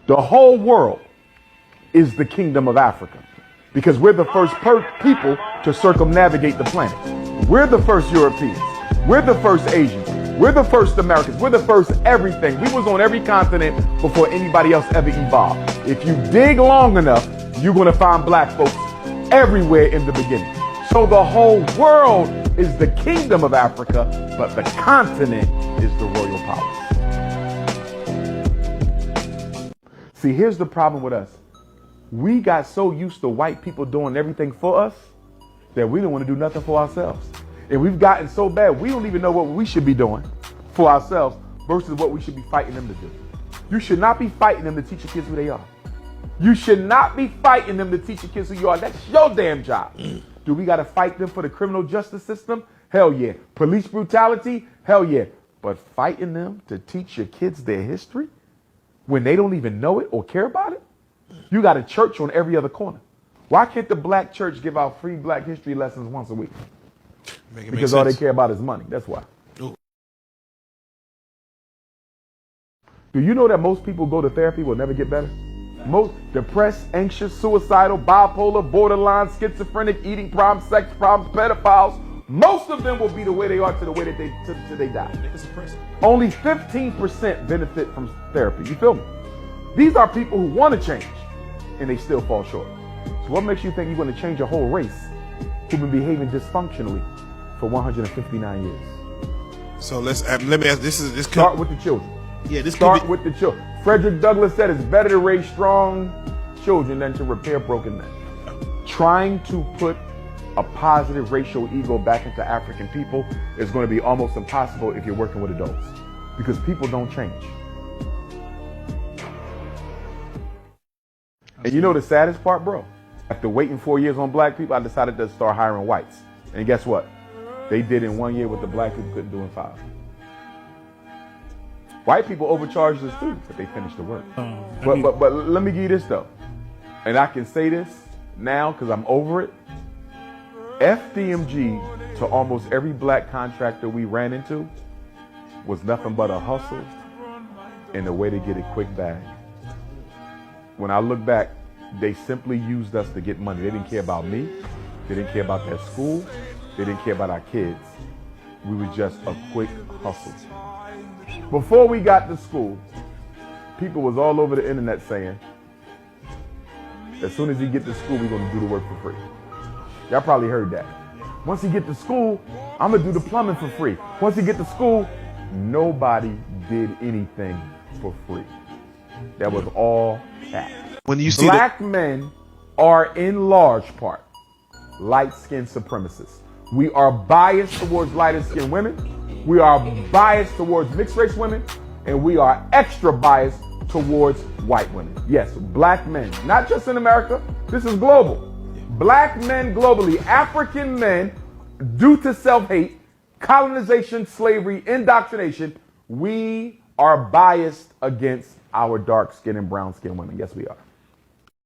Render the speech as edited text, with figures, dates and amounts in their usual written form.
The whole world is the kingdom of Africa because we're the first people to circumnavigate the planet. We're the first Europeans. We're the first Asians. We're the first Americans. We're the first everything. We was on every continent before anybody else ever evolved. If you dig long enough, you're going to find black folks everywhere in the beginning. So the whole world is the kingdom of Africa, but the continent is the royal palace. See, here's the problem with us. We got so used to white people doing everything for us that we don't want to do nothing for ourselves. And we've gotten so bad, we don't even know what we should be doing for ourselves versus what we should be fighting them to do. You should not be fighting them to teach your kids who they are. You should not be fighting them to teach your kids who you are. That's your damn job. Do we got to fight them for the criminal justice system? Hell yeah. Police brutality? Hell yeah. But fighting them to teach your kids their history when they don't even know it or care about it? You got a church on every other corner. Why can't the black church give out free black history lessons once a week? Because all they care about is money. That's why. Ooh. Do you know that most people go to therapy will never get better? Most depressed, anxious, suicidal, bipolar, borderline, schizophrenic, eating problems, sex problems, pedophiles, most of them will be the way they are to the way that they die. Only 15% benefit from therapy. You feel me? These are people who want to change and they still fall short. So what makes you think you're going to change a whole race who've been behaving dysfunctionally for 159 years? So let me ask. This start with the children. Yeah, start with the children. Frederick Douglass said it's better to raise strong children than to repair broken men. Trying to put a positive racial ego back into African people is going to be almost impossible if you're working with adults because people don't change. And you know the saddest part, bro? After waiting 4 years on black people, I decided to start hiring whites. And guess what? They did in 1 year what the black people couldn't do in 5. White people overcharged us too, but they finished the work. But let me give you this though. And I can say this now because I'm over it. FDMG to almost every black contractor we ran into was nothing but a hustle and a way to get a quick bag. When I look back, they simply used us to get money. They didn't care about me. They didn't care about their school. They didn't care about our kids. We were just a quick hustle. Before we got to school, people was all over the internet saying, as soon as he get to school, we're going to do the work for free. Y'all probably heard that. Once he get to school, I'm going to do the plumbing for free. Once he get to school, nobody did anything for free. That was all cap. When you see black men are in large part light-skinned supremacists. We are biased towards lighter-skinned women. We are biased towards mixed-race women. And we are extra biased towards white women. Yes, black men, not just in America. This is global. Black men globally, African men, due to self-hate, colonization, slavery, indoctrination, we are biased against our dark-skinned and brown-skinned women. Yes, we are.